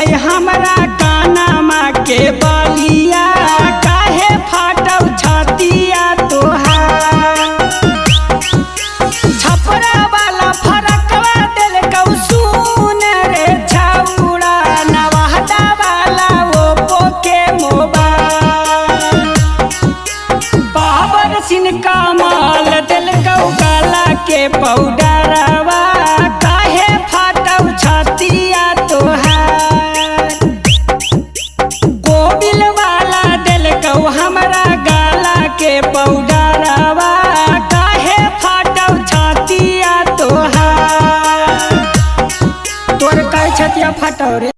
गई हमरा कानमा के बलिया काहे फाटल छतिया तोहार। छपरा वाला फरकवा दिल कौ सुन रे छौड़ा नवादा वाला ओप्पो के मोबाइल। पावर सिन कमाल दिल कौ गला के पाउडरवा काहे फाटल छतिया तोहार। कोबिल वाला दिल कौ हमरा गला के पाउडरवा काहे फाटल छतिया तोहार। तोर कहे छतिया फाटल रे।